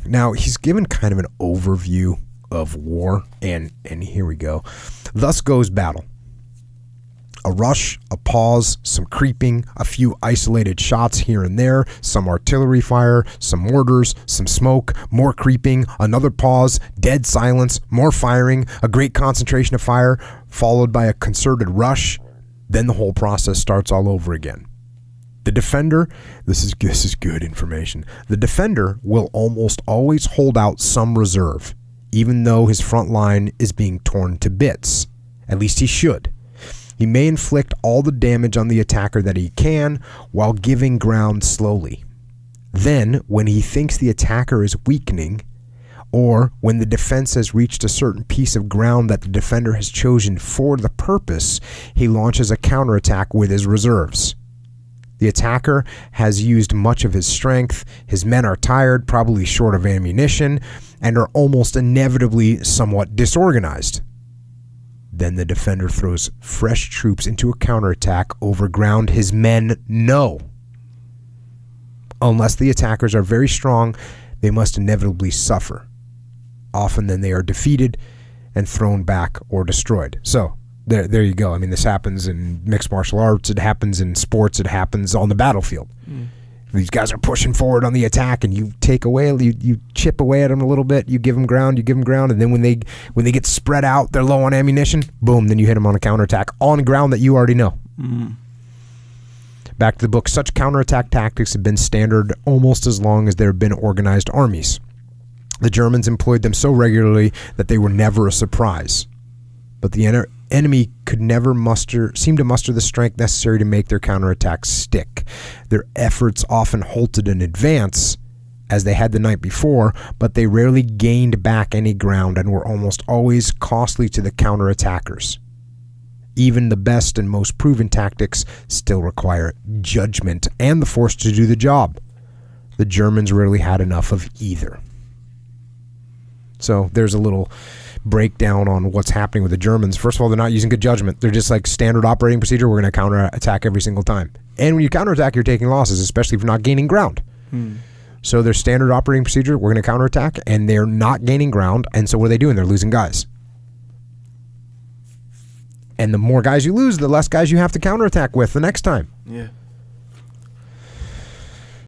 Now, he's given kind of an overview of war, and here we go. Thus goes battle. A rush, a pause, some creeping, a few isolated shots here and there, some artillery fire, some mortars, some smoke, more creeping, another pause, dead silence, more firing, a great concentration of fire, followed by a concerted rush. Then the whole process starts all over again. The defender, this is good information. The defender will almost always hold out some reserve, even though his front line is being torn to bits. At least he should. He may inflict all the damage on the attacker that he can while giving ground slowly. Then, when he thinks the attacker is weakening, or when the defense has reached a certain piece of ground that the defender has chosen for the purpose, he launches a counterattack with his reserves. The attacker has used much of his strength, his men are tired, probably short of ammunition, and are almost inevitably somewhat disorganized. Then the defender throws fresh troops into a counterattack over ground his men know. Unless the attackers are very strong, they must inevitably suffer. Often then they are defeated and thrown back or destroyed. So, there you go. I mean, this happens in mixed martial arts, it happens in sports, it happens on the battlefield. These guys are pushing forward on the attack, and you take away, you chip away at them a little bit, you give them ground, and then when they get spread out, they're low on ammunition, boom, then you hit them on a counterattack on ground that you already know. Back to the book. Such counterattack tactics have been standard almost as long as there have been organized armies. The Germans employed them so regularly that they were never a surprise. But the enemy could never seem to muster the strength necessary to make their counterattacks stick. Their efforts often halted in advance, as they had the night before, but they rarely gained back any ground and were almost always costly to the counterattackers. Even the best and most proven tactics still require judgment and the force to do the job. The Germans rarely had enough of either. So there's a little breakdown on what's happening with the Germans. First of all, they're not using good judgment. They're just like standard operating procedure. We're going to counterattack every single time. And when you counterattack, you're taking losses, especially if you're not gaining ground. So their standard operating procedure, we're going to counterattack, and they're not gaining ground. And so what are they doing? They're losing guys. And the more guys you lose, the less guys you have to counterattack with the next time. Yeah.